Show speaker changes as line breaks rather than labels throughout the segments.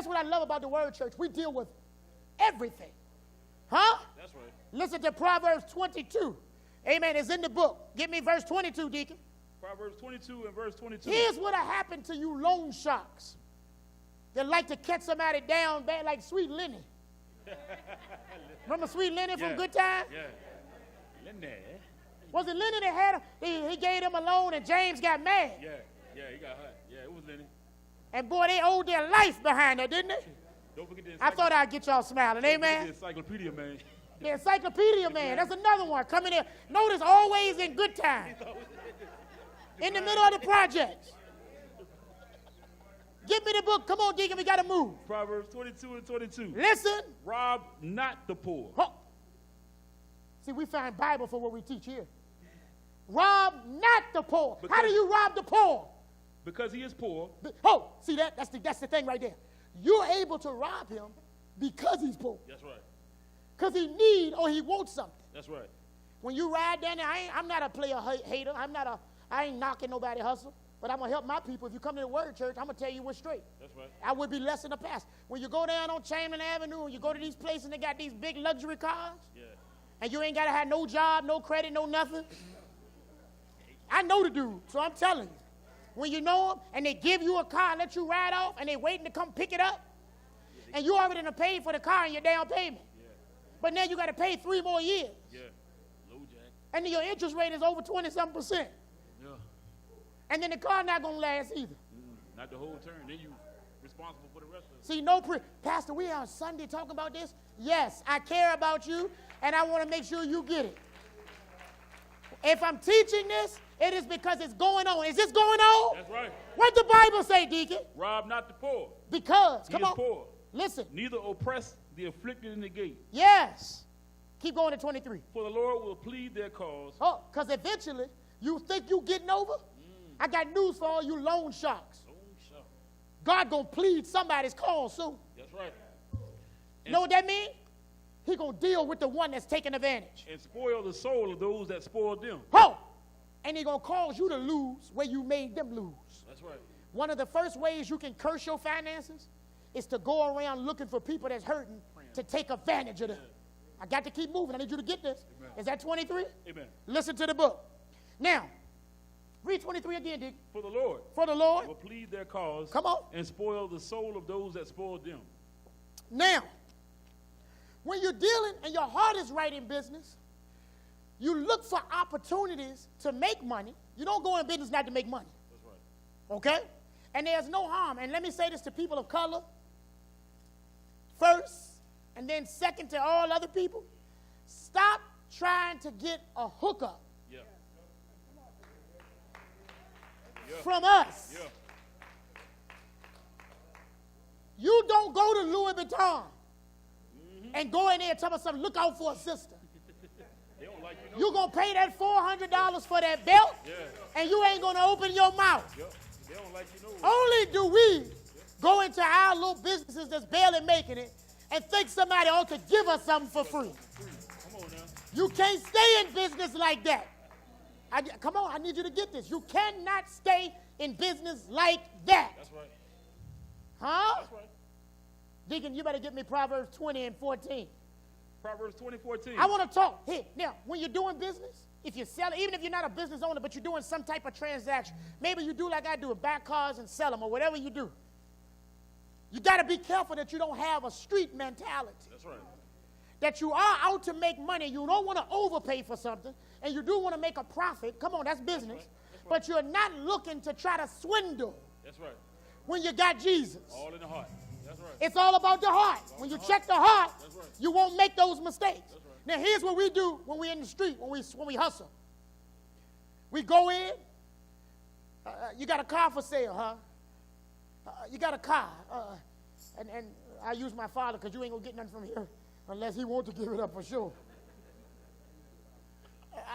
what I love about the Word Church. We deal with everything. Huh?
That's right.
Listen to Proverbs 22. Amen. It's in the book. Give me verse 22, Deacon.
Proverbs 22 and verse 22.
Here's what happened to you loan sharks that like to catch somebody down bad like Sweet Lenny. Remember Sweet Lenny from Good Time?
Yeah. Lenny.
Was it Lenny that had him? He gave him a loan and James got mad.
Yeah, he got hot. Yeah, it was Lenny.
And boy, they owed their life behind that, didn't they?
Don't forget the
I thought I'd get y'all smiling. Amen.
The encyclopedia man.
The encyclopedia man. That's another one. Coming in. Notice always in good time. In the middle of the projects. Give me the book. Come on, Deacon. We got to move.
Proverbs 22 and 22.
Listen.
Rob not the poor.
Oh. See, we find Bible for what we teach here. Rob not the poor. How do you rob the poor?
Because he is poor.
Oh, see that? That's the thing right there. You're able to rob him because he's poor.
That's right.
Because he need or he wants something.
That's right.
When you ride down there, I'm not a player hater. I ain't knocking nobody hustle. But I'm going to help my people. If you come to the Word Church, I'm going to tell you what's straight.
That's right.
I would be less than the past. When you go down on Chamberlain Avenue and you go to these places and they got these big luxury cars, and you ain't got to have no job, no credit, no nothing. I know the dude, so I'm telling you. When you know them and they give you a car and let you ride off and they waiting to come pick it up, and you already done paid for the car and your down payment. But now you got to pay 3 more years.
Yeah. Low jack.
And then your interest rate is over 20-something%.
Yeah.
And then the car not going to last either.
Not the whole term. Then you responsible for the rest of it.
See, Pastor, we are on Sunday talking about this. Yes, I care about you, and I want to make sure you get it. If I'm teaching this, it is because it's going on. Is this going on?
That's right.
What the Bible say, Deacon?
Rob not the poor.
Because,
He
come
is
on.
poor.
Listen.
Neither oppress the afflicted in the gate.
Yes. Keep going to 23.
For the Lord will plead their cause.
Oh, because eventually, you think you getting over? I got news for all you loan sharks. God going to plead somebody's cause soon.
That's right.
You know what that means? He going to deal with the one that's taking advantage.
And spoil the soul of those that spoiled them.
Oh! And he going to cause you to lose where you made them lose.
That's right.
One of the first ways you can curse your finances is to go around looking for people that's hurting to take advantage of them. I got to keep moving. I need you to get this.
Amen.
Is that 23?
Amen.
Listen to the book. Now, read 23 again, Dick.
For the Lord.
For the Lord.
Will plead their cause.
Come on.
And spoil the soul of those that spoiled them.
Now, when you're dealing and your heart is right in business, you look for opportunities to make money. You don't go in business not to make money.
That's right.
Okay? And there's no harm. And let me say this to people of color first, and then second to all other people. Stop trying to get a hookup from us.
Yeah.
You don't go to Louis Vuitton and go in there and tell us something, look out for a sister.
They don't like you.
You're going to pay that $400 for that belt, and you ain't going to open your mouth.
Yep. They don't like you.
Only do we go into our little businesses that's barely making it and think somebody ought to give us something for free.
Come on now.
You can't stay in business like that. Come on, I need you to get this. You cannot stay in business like that.
That's right.
Huh?
That's right.
Deacon, you better get me Proverbs 20 and 14.
Proverbs 20:14.
I want to talk. Here, now, when you're doing business, if you're selling, even if you're not a business owner, but you're doing some type of transaction, maybe you do like I do, buy cars and sell them or whatever you do. You got to be careful that you don't have a street mentality.
That's right.
That you are out to make money. You don't want to overpay for something, and you do want to make a profit. Come on, that's business.
That's right.
But you're not looking to try to swindle.
That's right.
When you got Jesus.
All in the heart. That's right.
It's all about the heart. When you check the heart,
right.
you won't make those mistakes.
Right.
Now, here's what we do when we're in the street, when we hustle. We go in. You got a car for sale, huh? You got a car. And I use my father because you ain't going to get nothing from here unless he wants to give it up for sure.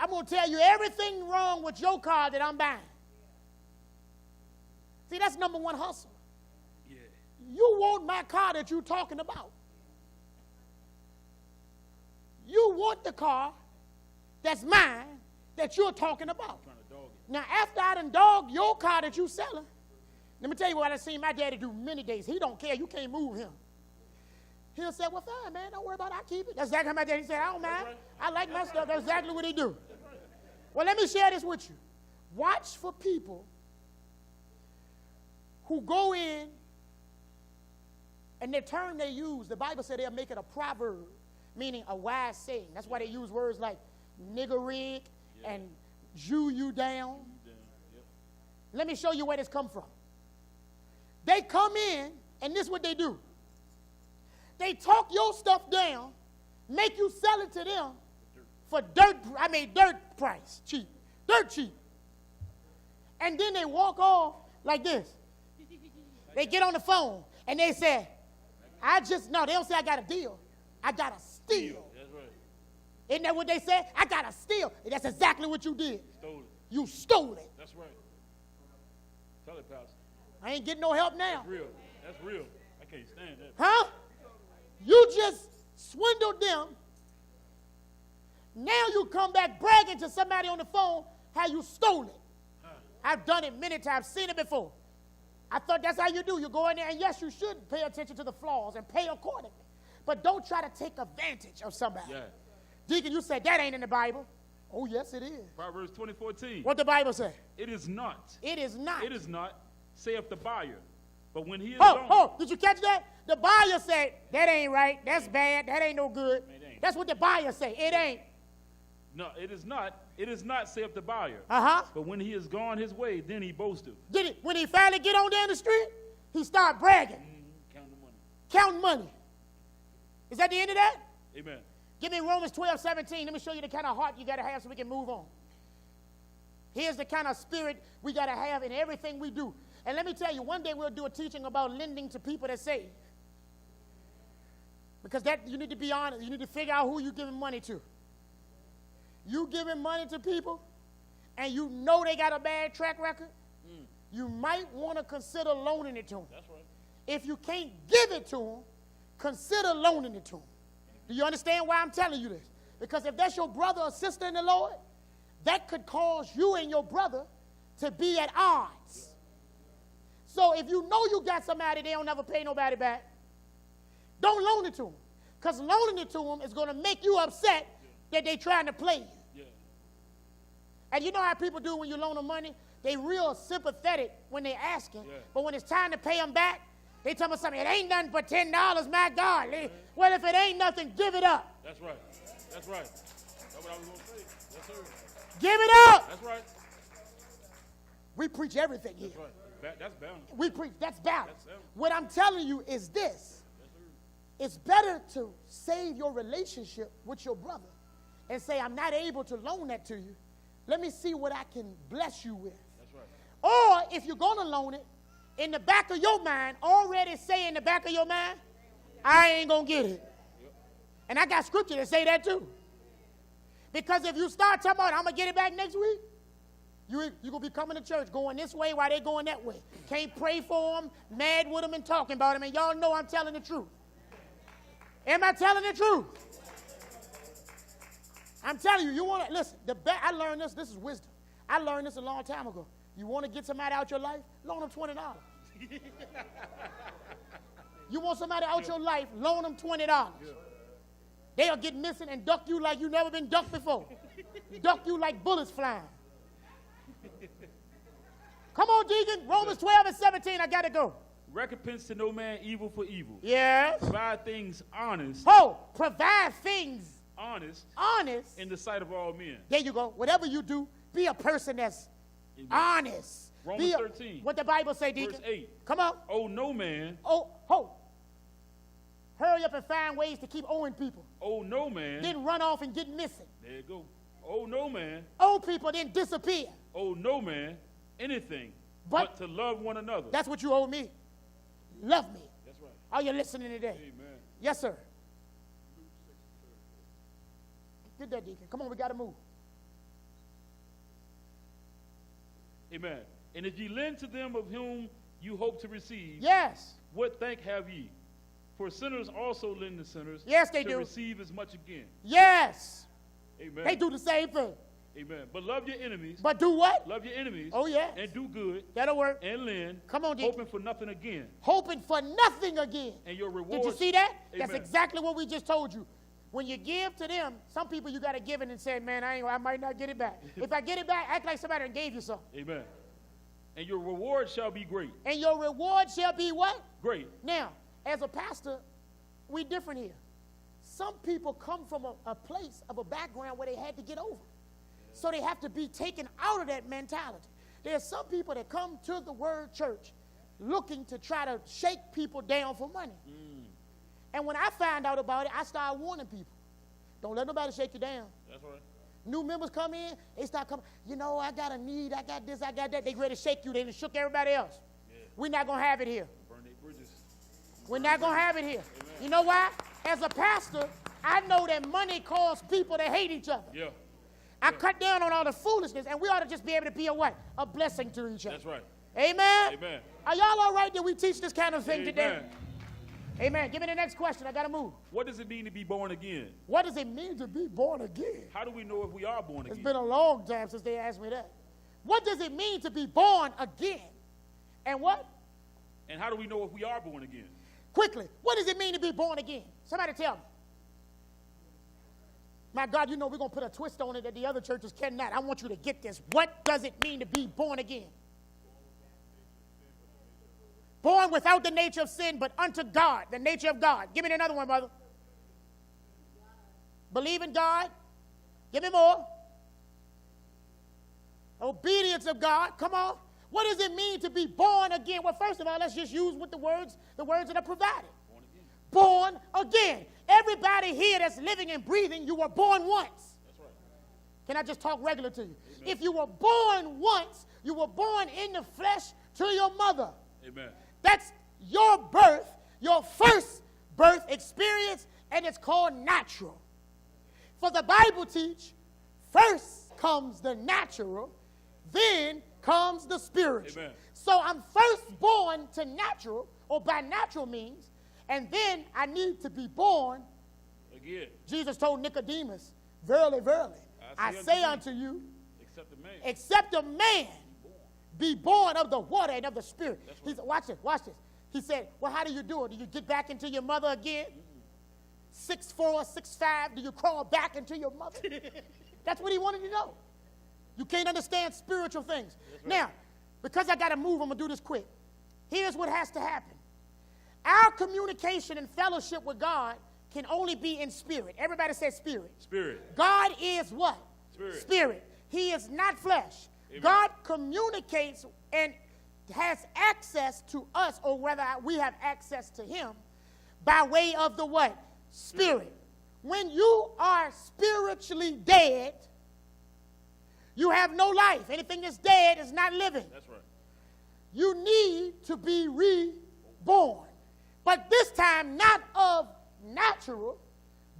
I'm going to tell you everything wrong with your car that I'm buying. See, that's number one hustle.
Yeah.
You want my car that you're talking about. You want the car that's mine that you're talking about.
Trying to dog it.
Now, after I done dogged your car that you're selling, Let me tell you what I seen my daddy do many days. He don't care. You can't move him. He'll say, well, fine, man. Don't worry about it. I keep it. That's exactly how my daddy said, I don't mind.
Right.
I like my stuff. That's exactly what he do. Well, let me share this with you. Watch for people who go in, and the term they use, the Bible said they'll make it a proverb, meaning a wise saying. That's why they use words like nigger rig and Jew you down. Let me show you where this come from. They come in, and this is what they do. They talk your stuff down, make you sell it to them for dirt price, cheap, dirt cheap. And then they walk off like this. They get on the phone, and they say, no, they don't say I got a deal. I got a steal.
That's right.
Isn't that what they said? I got a steal. And that's exactly what you did.
Stole it.
You stole it.
That's right. Tell it, Pastor.
I ain't getting no help now.
That's real. That's real. I can't stand that.
Huh? You just swindled them. Now you come back bragging to somebody on the phone how you stole it. I've done it many times, seen it before. I thought that's how you do. You go in there, and yes, you should pay attention to the flaws and pay accordingly. But don't try to take advantage of somebody.
Yeah.
Deacon, you said that ain't in the Bible. Oh, yes, it is.
Proverbs 20:14.
What the Bible say?
It is not.
It is not.
It is not, saith the buyer. But when he is
did you catch that? The buyer said, that ain't right. That's bad. That ain't no good. That's what the buyer say. It ain't.
No, it is not. It is not, saith the buyer.
Uh-huh.
But when he has gone his way, then he boasteth.
Did it? When he finally get on down the street, he start bragging.
Counting money.
Counting money. Is that the end of that?
Amen.
Give me Romans 12:17. Let me show you the kind of heart you got to have so we can move on. Here's the kind of spirit we got to have in everything we do. And let me tell you, one day we'll do a teaching about lending to people that save. Because that you need to be honest. You need to figure out who you're giving money to. You giving money to people, and you know they got a bad track record, you might want to consider loaning it to them.
That's right.
If you can't give it to them, consider loaning it to them. Do you understand why I'm telling you this? Because if that's your brother or sister in the Lord, that could cause you and your brother to be at odds. So if you know you got somebody they don't never pay nobody back, don't loan it to them. Because loaning it to them is going to make you upset that they're trying to play you.
Yeah.
And you know how people do when you loan them money? They real sympathetic when they asking, but when it's time to pay them back, they tell me something, it ain't nothing but $10, my God. Well, if it ain't nothing, give it up.
That's right. That's right. That's what I was going to say. Yes, sir.
Give it up.
That's right.
We preach everything here.
That's right. That's balance.
We preach, that's balance.
That's balance.
What I'm telling you is this. It's better to save your relationship with your brother and say, I'm not able to loan that to you. Let me see what I can bless you with.
That's right.
Or if you're going to loan it, in the back of your mind, already say in the back of your mind, I ain't going to get it. Yep. And I got scripture that say that too. Because if you start talking about, I'm going to get it back next week, you're going to be coming to church going this way while they're going that way. Can't pray for them, mad with them and talking about them, and y'all know I'm telling the truth. Am I telling the truth? I'm telling you, you want to, listen, I learned this is wisdom. I learned this a long time ago. You want to get somebody out your life, loan them $20. You want somebody out your life, loan them $20. They'll get missing and duck you like you never been ducked before. Duck you like bullets flying. Come on, Deacon, Romans 12:17, I got to go.
Recompense to no man evil for evil.
Yes.
Provide things honest.
Provide things
honest in the sight of all men.
There you go. Whatever you do, be a person that's honest.
Romans 13.
What the Bible say, Deacon?
Verse 8.
Come on.
Owe no man.
Hurry up and find ways to keep owing people.
Owe no man.
Then run off and get missing.
There you go. Owe no man.
Owe people, then disappear.
Owe no man anything but to love one another.
That's what you owe me. Love me.
That's right.
Are you listening today?
Amen.
Yes, sir. Get that, Deacon. Come on, we got to move.
Amen. And if ye lend to them of whom you hope to receive,
yes,
what thank have ye? For sinners also lend to sinners,
yes, they
to
do,
receive as much again.
Yes.
Amen.
They do the same thing.
Amen. But love your enemies.
But do what?
Love your enemies.
Oh, yeah.
And do good.
That'll work.
And lend.
Come on, Deacon.
Hoping for nothing again.
Hoping for nothing again.
And your reward.
Did you see that?
Amen.
That's exactly what we just told you. When you give to them, some people you got to give it and say, man, I might not get it back. If I get it back, act like somebody gave you something.
Amen. And your reward shall be great.
And your reward shall be what?
Great.
Now, as a pastor, we different here. Some people come from a place of a background where they had to get over. So they have to be taken out of that mentality. There are some people that come to the Word Church looking to try to shake people down for money. And when I found out about it, I started warning people. Don't let nobody shake you down.
That's right.
New members come in, they start coming, you know, I got a need, I got this, I got that. They ready to shake you. They done shook everybody else. Yeah. We're not going to have it here.
Burn their bridges.
We're not going to have it here.
Amen.
You know why? As a pastor, I know that money causes people to hate each other.
Yeah.
I cut down on all the foolishness, and we ought to just be able to be a what? A blessing to each other.
That's right.
Amen?
Amen.
Are y'all all right that we teach this kind of thing
Amen.
today? Amen. Give me the next question. I got to move.
What does it mean to be born again?
What does it mean to be born again?
How do we know if we are born again?
It's been a long time since they asked me that. What does it mean to be born again? And what?
And how do we know if we are born again?
Quickly, what does it mean to be born again? Somebody tell me. My God, you know we're going to put a twist on it that the other churches cannot. I want you to get this. What does it mean to be born again? Born without the nature of sin, but unto God, the nature of God. Give me another one, brother. Believe in God. Give me more. Obedience of God. Come on. What does it mean to be born again? Well, first of all, let's just use with the words that are provided. Born again. Everybody here that's living and breathing, you were born once.
That's right.
Can I just talk regular to you?
Amen.
If you were born once, you were born in the flesh to your mother.
Amen.
That's your birth, your first birth experience, and it's called natural. For the Bible teach, first comes the natural, then comes the spiritual.
Amen.
So I'm first born to natural, or by natural means, and then I need to be born
again.
Jesus told Nicodemus, verily, verily, I say unto you, except a man be born of the water and of the Spirit. He said, watch this. He said, well, how do you do it? Do you get back into your mother again? 6'4", 6'5", do you crawl back into your mother? That's what he wanted to know. You can't understand spiritual things. Right. Now, because I got to move, I'm going to do this quick. Here's what has to happen. Our communication and fellowship with God can only be in spirit. Everybody says spirit.
Spirit.
God is what?
Spirit.
Spirit. He is not flesh. Amen. God communicates and has access to us, or whether we have access to him, by way of the what? Spirit. When you are spiritually dead, you have no life. Anything that's dead is not living.
That's right. You
need to be reborn. But this time, not of natural,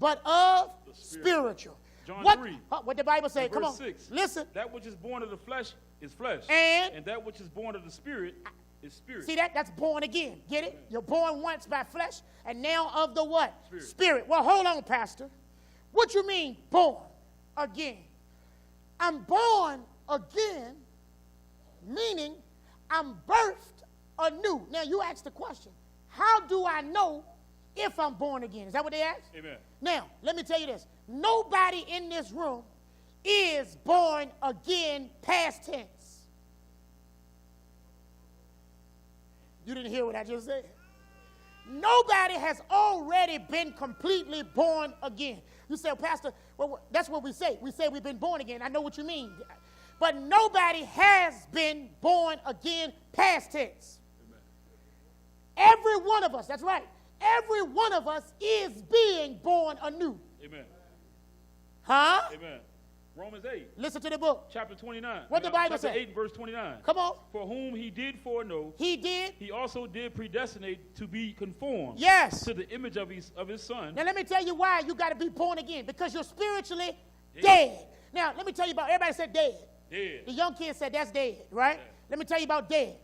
but of spiritual.
John 3.
What the Bible say? Come on.
6.
Listen.
That which is born of the flesh is flesh.
And
that which is born of the spirit is spirit.
See that? That's born again. Get it? You're born once by flesh, and now of the what?
Spirit.
Well, hold on, Pastor. What you mean, born again? I'm born again, meaning I'm birthed anew. Now, you asked the question, how do I know if I'm born again? Is that what they asked?
Amen.
Now, let me tell you this. Nobody in this room is born again past tense. You didn't hear what I just said. Nobody has already been completely born again. You say, well, Pastor, well, that's what we say. We say we've been born again. I know what you mean. But nobody has been born again past tense. Every one of us, that's right, every one of us is being born anew.
Amen.
Huh?
Amen. Romans 8.
Listen to the book.
Chapter 29.
What the Bible says?
Chapter 8, verse 29.
Come on.
For whom he did foreknow,
he did.
He also did predestinate to be conformed.
Yes.
To the image of his Son.
Now let me tell you why you got to be born again. Because you're spiritually dead. Now let me tell you about, everybody said dead.
Dead.
The young kids said that's dead, right?
Yeah.
Let me tell you about dead.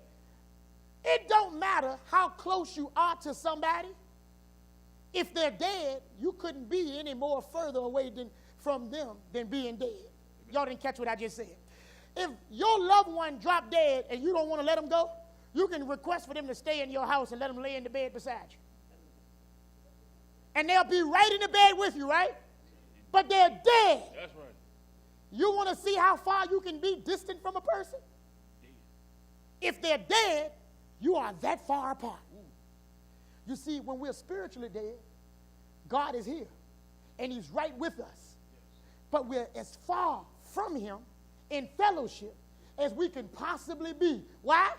It don't matter how close you are to somebody. If they're dead, you couldn't be any more further away from them than being dead. Y'all didn't catch what I just said. If your loved one dropped dead and you don't want to let them go, you can request for them to stay in your house and let them lay in the bed beside you. And they'll be right in the bed with you, right? But they're dead.
That's right.
You want to see how far you can be distant from a person? If they're dead, you are that far apart. You see, when we're spiritually dead, God is here, and he's right with us. But we're as far from him in fellowship as we can possibly be. Why?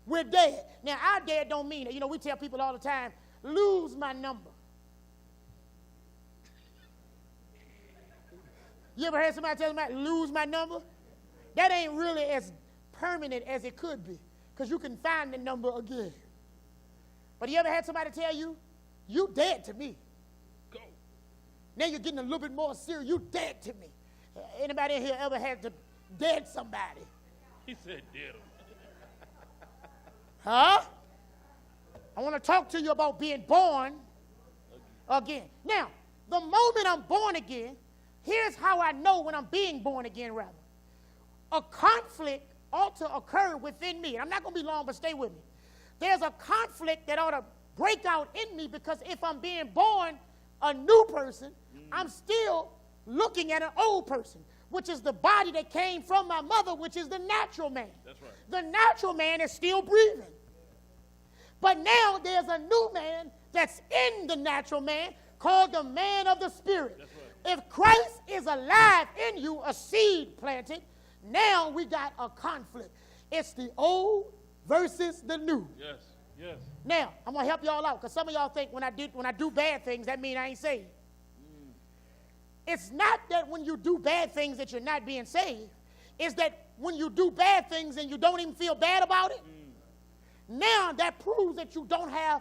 We're dead. Now, our dead don't mean it. You know, we tell people all the time, lose my number. You ever heard somebody tell somebody, lose my number? That ain't really as permanent as it could be, because you can find the number again. But you ever had somebody tell you, you dead to me?
Go.
Now you're getting a little bit more serious. You dead to me. Anybody in here ever had to dead somebody?
He said dead.
Huh? I want to talk to you about being born again. Now, the moment I'm born again, here's how I know when I'm being born again, rather. A conflict ought to occur within me. I'm not going to be long, but stay with me. There's a conflict that ought to break out in me, because if I'm being born a new person, I'm still looking at an old person, which is the body that came from my mother, which is the natural man.
That's right.
The natural man is still breathing. But now there's a new man that's in the natural man called the man of the Spirit.
That's right.
If Christ is alive in you, a seed planted, now we got a conflict. It's the old versus the new.
Yes, yes.
Now, I'm going to help y'all out, because some of y'all think when I do bad things, that means I ain't saved. It's not that when you do bad things that you're not being saved. It's that when you do bad things and you don't even feel bad about it, now that proves that you don't have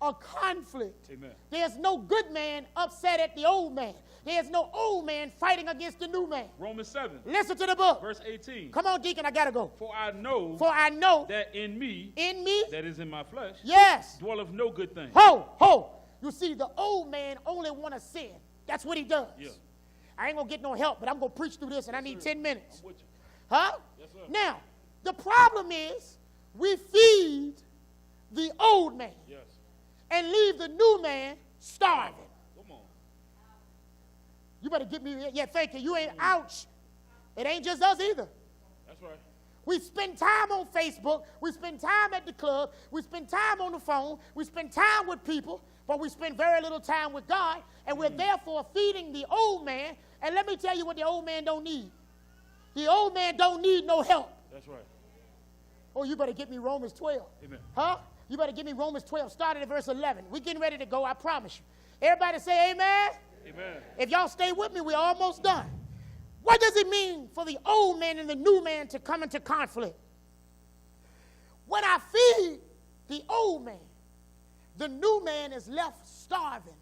a conflict.
Amen.
There's no good man upset at the old man. There's no old man fighting against the new man.
Romans 7.
Listen to the book.
Verse 18.
Come on, Deacon, I got to go.
For I know
that
in me, that is in my flesh,
yes,
dwelleth no good thing.
Ho. You see, the old man only want to sin. That's what he does.
Yeah.
I ain't going to get no help, but I'm going to preach through this, and I need 10 minutes.
I'm with you.
Huh?
Yes, sir.
Now, the problem is we feed the old man
Yes.
and leave the new man starving.
Come on.
You better get me, yeah, thank you. You ain't, ouch. It ain't just us either.
That's right.
We spend time on Facebook. We spend time at the club. We spend time on the phone. We spend time with people, but we spend very little time with God, and we're therefore feeding the old man. And let me tell you what the old man don't need. The old man don't need no help.
That's right.
Oh, you better get me Romans 12.
Amen.
Huh? You better give me Romans 12, starting at verse 11. We're getting ready to go, I promise you. Everybody say amen.
Amen.
If y'all stay with me, we're almost done. What does it mean for the old man and the new man to come into conflict? When I feed the old man, the new man is left starving.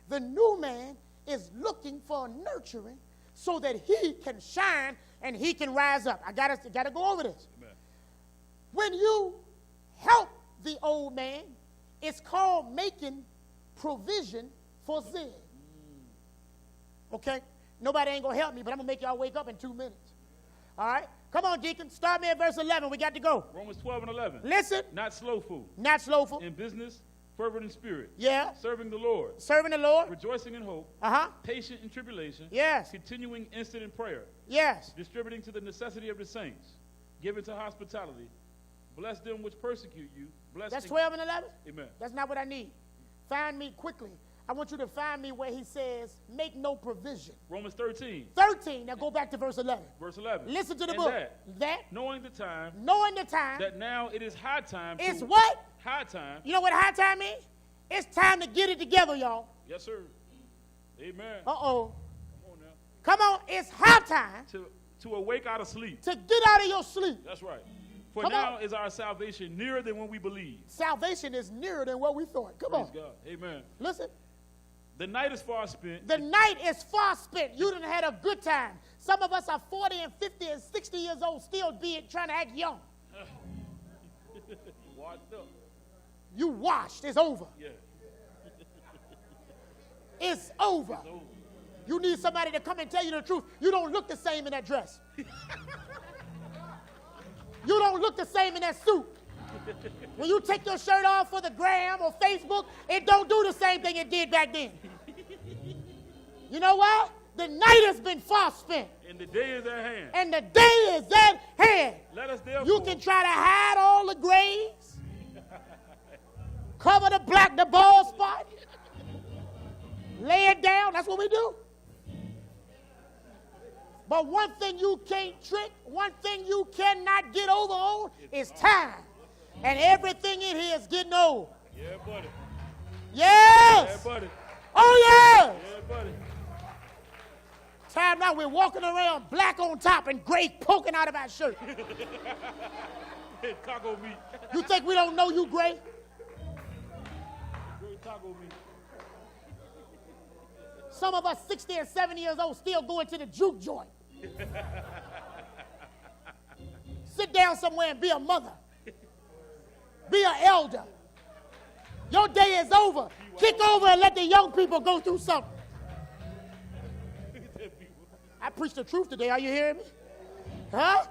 The new man is looking for nurturing so that he can shine and he can rise up. I gotta go over this.
Amen.
When you help the old man, it's called making provision for sin. Okay? Nobody ain't going to help me, but I'm going to make y'all wake up in 2 minutes. All right? Come on, Deacon. Start me at verse 11. We got to go.
Romans 12 and 11.
Listen.
Not slothful.
Not slothful.
In business, fervent in spirit.
Yeah.
Serving the Lord.
Serving the Lord.
Rejoicing in hope.
Uh-huh.
Patient in tribulation.
Yes.
Continuing instant in prayer.
Yes.
Distributing to the necessity of the saints. Giving to hospitality. Bless them which persecute you. Bless.
That's 12 and 11?
Amen.
That's not what I need. Find me quickly. I want you to find me where he says, make no provision.
Romans 13.
13. Now go back to verse 11.
Verse 11.
Listen to the
and
book.
That, knowing the time. That now it is high time.
It's what?
High time.
You know what high time is? It's time to get it together, y'all.
Yes, sir. Amen.
Uh-oh.
Come on now.
Come on. It's high time.
To awake out of sleep.
To get out of your sleep.
That's right. For
Come
now
on.
is our salvation nearer than when we believed.
Salvation is nearer than what we thought. Come
Praise
on.
God. Amen.
Listen.
The night is far spent.
The night is far spent. You done had a good time. Some of us are 40 and 50 and 60 years old, still trying to act young.
Washed up.
You washed. It's over.
Yeah.
It's over.
It's over.
You need somebody to come and tell you the truth. You don't look the same in that dress. You don't look the same in that suit. When you take your shirt off for the gram or Facebook, it don't do the same thing it did back then. You know what? The night has been far spent.
And the day is at hand.
And the day is at hand.
Let us therefore.
You can try to hide all the grays, cover the bald spot, lay it down. That's what we do. But one thing you can't trick, one thing you cannot get over on is time. And everything in here is getting old.
Yeah, buddy.
Yes.
Yeah, buddy.
Oh, yes.
Yeah, buddy.
Time now we're walking around black on top and gray poking out of our shirt.
Taco meat.
You think we don't know you gray?
Great taco meat.
Some of us 60 and 70 years old still going to the juke joint. Sit down somewhere and be a mother. Be an elder. Your day is over. Kick over and let the young people go through something. I preach the truth today. Are you hearing me? Huh?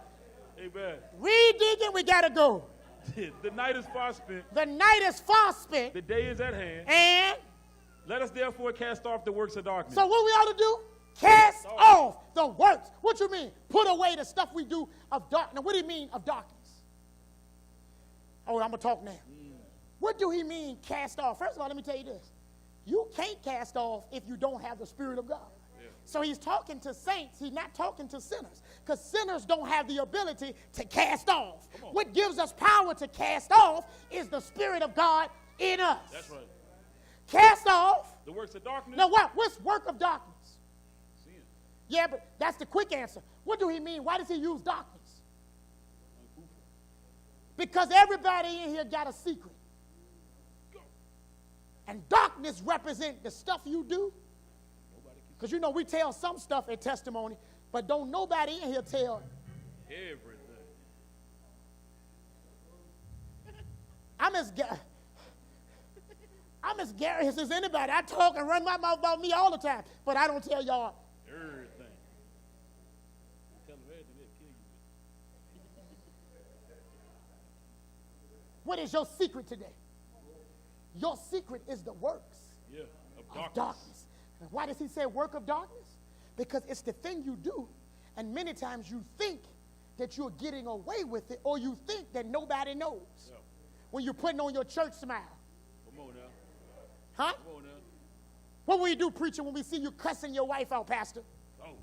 Amen.
Read, Deacon, we got to go.
The night is far spent.
The night is far spent.
The day is at hand.
And
let us therefore cast off the works of darkness.
so what we ought to do? Cast off the works. What you mean? Put away the stuff we do of darkness. What do you mean of darkness? Oh, I'm going to talk now. What do he mean cast off? First of all, let me tell you this. You can't cast off if you don't have the Spirit of God. Yeah. So he's talking to saints. He's not talking to sinners. Because sinners don't have the ability to cast off. What gives us power to cast off is the Spirit of God in us.
That's right.
Cast off.
The works of darkness.
Now what? What's work of darkness?
Sin.
Yeah, but that's the quick answer. What do he mean? Why does he use darkness? Because everybody in here got a secret. And darkness represents the stuff you do. Because you know we tell some stuff in testimony, but don't nobody in here tell
everything.
I'm as garrulous as anybody. I talk and run my mouth about me all the time, but I don't tell y'all
everything. Tell them everything, they'll kill you.
What is your secret today? Your secret is the works
of
darkness. And why does he say work of darkness? Because it's the thing you do, and many times you think that you're getting away with it, or you think that nobody knows. Yeah. When you're putting on your church smile.
Come on now.
Huh?
Come on now.
What will you do, preacher, when we see you cussing your wife out, pastor?
Oh.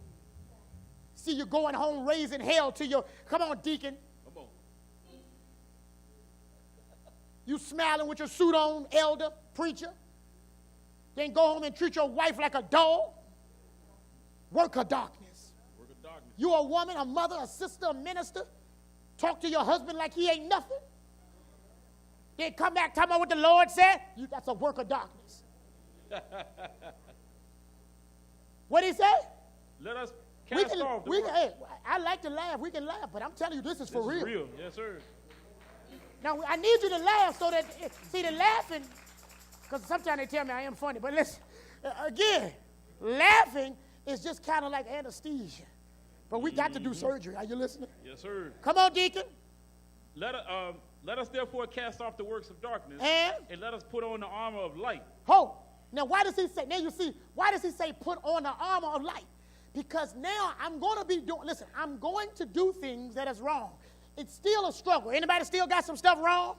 See you going home raising hell to your, come on, deacon.
Come on.
You smiling with your suit on, elder, preacher. Then go home and treat your wife like a dog. Work of darkness.
Work of darkness.
You a woman, a mother, a sister, a minister. Talk to your husband like he ain't nothing. Then come back talking about what the Lord said. That's a work of darkness. What did he say?
Let us cast off the works.
Hey, I like to laugh. We can laugh, but I'm telling you, this is for real.
This is real. Yes, sir.
Now, I need you to laugh so that, see, the laughing, because sometimes they tell me I am funny, but listen, again, laughing is just kind of like anesthesia. But we got to do surgery. Are you listening?
Yes, sir.
Come on, deacon.
Let us therefore cast off the works of darkness and let us put on the armor of light.
Ho. Now, why does he say, now you see, why does he say put on the armor of light? Because now I'm going to be doing, listen, I'm going to do things that is wrong. It's still a struggle. Anybody still got some stuff wrong?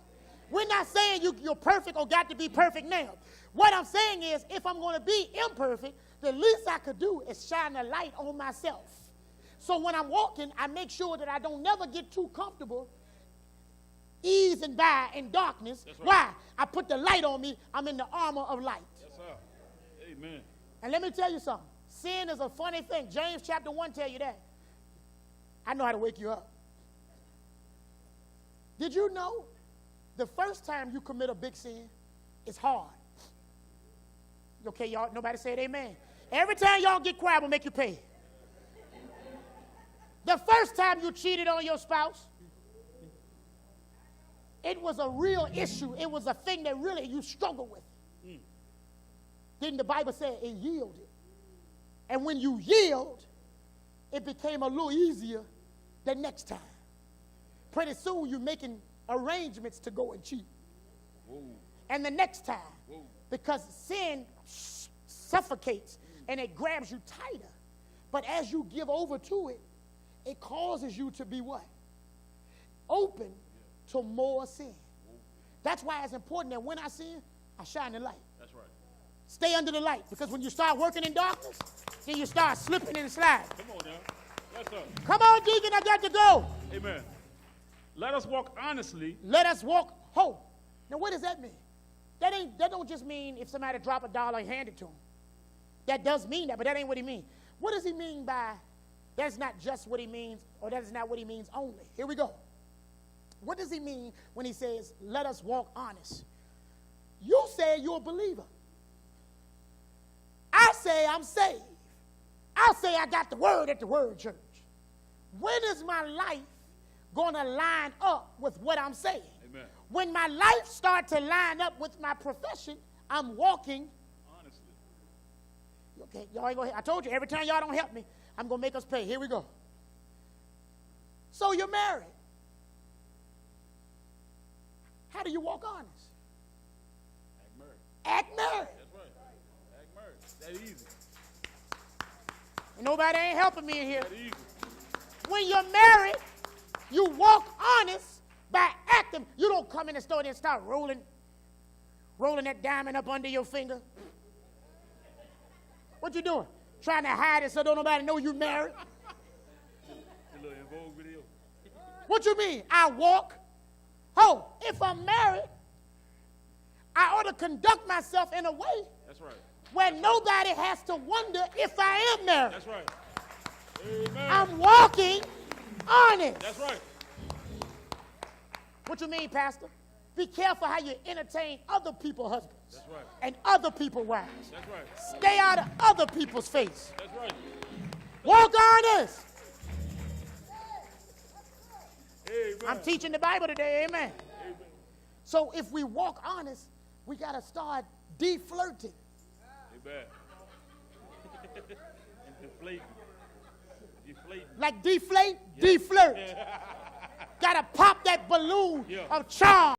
We're not saying you're perfect or got to be perfect now. What I'm saying is if I'm going to be imperfect, the least I could do is shine a light on myself. So when I'm walking, I make sure that I don't never get too comfortable easing by in darkness. Right. Why? I put the light on me. I'm in the armor of light.
Yes, sir. Amen.
And let me tell you something. Sin is a funny thing. James chapter 1 tell you that. I know how to wake you up. Did you know the first time you commit a big sin, it's hard? Okay, y'all, nobody said amen. Every time y'all get quiet, will make you pay. The first time you cheated on your spouse, it was a real issue. It was a thing that really you struggled with. Didn't the Bible say it yielded? And when you yield, it became a little easier the next time. Pretty soon you're making arrangements to go and cheat.
Whoa.
And the next time,
Whoa.
because sin suffocates and it grabs you tighter. But as you give over to it, it causes you to be what? Open to more sin. That's why it's important that when I sin, I shine the light.
That's right.
Stay under the light, because when you start working in darkness, then you start slipping and sliding.
Come on now. Yes, sir.
Come on, deacon, I got to go.
Amen. Let us walk honestly.
Let us walk whole. Now, what does that mean? That don't just mean if somebody drop $1 and hand it to him. That does mean that, but that ain't what he means. What does he mean by that's not just what he means, or that is not what he means only? Here we go. What does he mean when he says, let us walk honest? You say you're a believer. I say I'm saved. I'll say I got the word at the Word Church. When is my life going to line up with what I'm saying?
Amen.
When my life starts to line up with my profession, I'm walking
Honestly.
Okay, y'all ain't gonna. I told you, every time y'all don't help me, I'm gonna make us pay. Here we go. So you're married. How do you walk honest?
Act married.
Act married.
That's right. Act married. That easy.
And nobody ain't helping me in here.
That easy.
When you're married, you walk honest by acting. You don't come in the store and start rolling that diamond up under your finger. What you doing? Trying to hide it so don't nobody know you married?
A little In Vogue video.
What you mean? I walk. Oh, if I'm married, I ought to conduct myself in a way
That's right.
where nobody has to wonder if I am married.
That's right. Amen.
I'm walking honest.
That's right.
What you mean, Pastor? Be careful how you entertain other people's husbands.
That's right.
And other people's wives.
That's right.
Stay out of other people's face.
That's right.
Walk honest.
Amen.
I'm teaching the Bible today, amen.
Amen.
So if we walk honest, we got to start de-flirting.
Amen. And deflating. Deflating.
Like deflate, de-flirt. Got to pop that balloon
Yeah.
of charm.